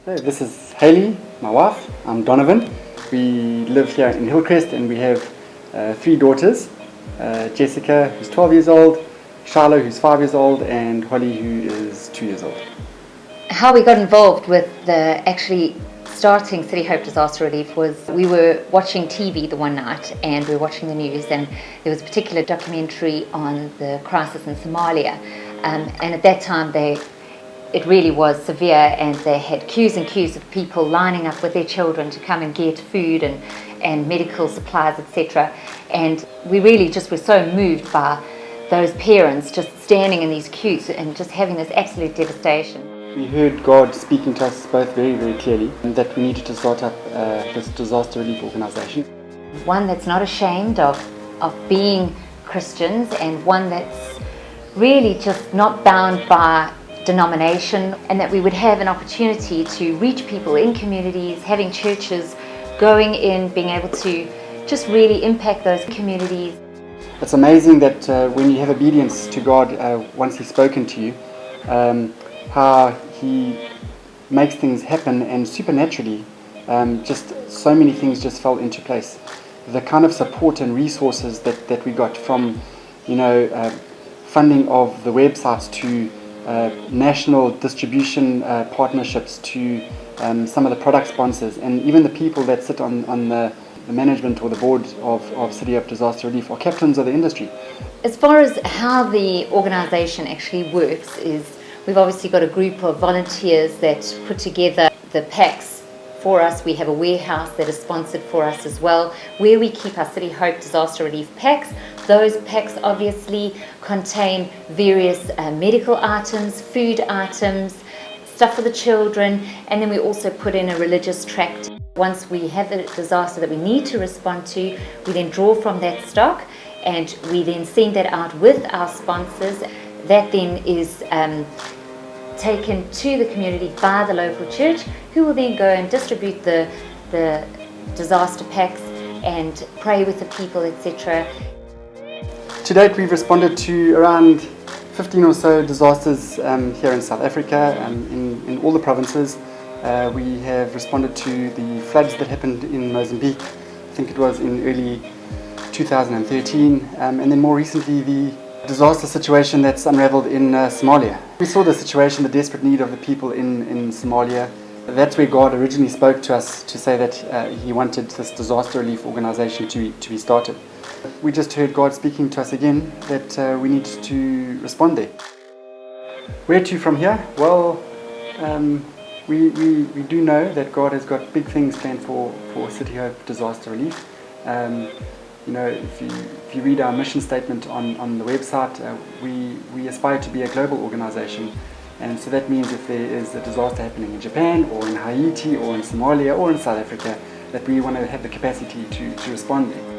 Hey, this is Hayley, my wife. I'm Donovan. We live here in Hillcrest and we have three daughters. Jessica, who's 12 years old, Shiloh, who's 5 years old, and Holly, who is 2 years old. How we got involved with actually starting CityHope Disaster Relief was we were watching TV the one night and we were watching the news, and there was a particular documentary on the crisis in Somalia, and at that time it really was severe, and they had queues and queues of people lining up with their children to come and get food and medical supplies, etc. And we really just were so moved by those parents just standing in these queues and just having this absolute devastation. We heard God speaking to us both very, very clearly that we needed to start up this disaster relief organisation. One that's not ashamed of being Christians, and one that's really just not bound by denomination, and that we would have an opportunity to reach people in communities, having churches going in, being able to just really impact those communities. It's amazing that when you have obedience to God once He's spoken to you, how He makes things happen, and supernaturally just so many things just fell into place. The kind of support and resources that we got from funding of the websites to national distribution partnerships to some of the product sponsors, and even the people that sit on the management or the board of CityHope Disaster Relief are captains of the industry. As far as how the organisation actually works is we've obviously got a group of volunteers that put together the packs for us. We have a warehouse that is sponsored for us as well, where we keep our CityHope Disaster Relief packs. Those packs obviously contain various medical items, food items, stuff for the children, and then we also put in a religious tract. Once we have a disaster that we need to respond to, we then draw from that stock and we then send that out with our sponsors. That then is taken to the community by the local church, who will then go and distribute the disaster packs and pray with the people, etc. To date, we've responded to around 15 or so disasters here in South Africa, in all the provinces. We have responded to the floods that happened in Mozambique, I think it was in early 2013, and then more recently the disaster situation that's unraveled in Somalia. We saw the situation, the desperate need of the people in Somalia. That's where God originally spoke to us to say that He wanted this disaster relief organisation to be started. We just heard God speaking to us again that we need to respond there. Where to from here? Well, we do know that God has got big things planned for CityHope Disaster Relief. If you read our mission statement on the website, we aspire to be a global organisation, and so that means if there is a disaster happening in Japan or in Haiti or in Somalia or in South Africa, that we want to have the capacity to respond there.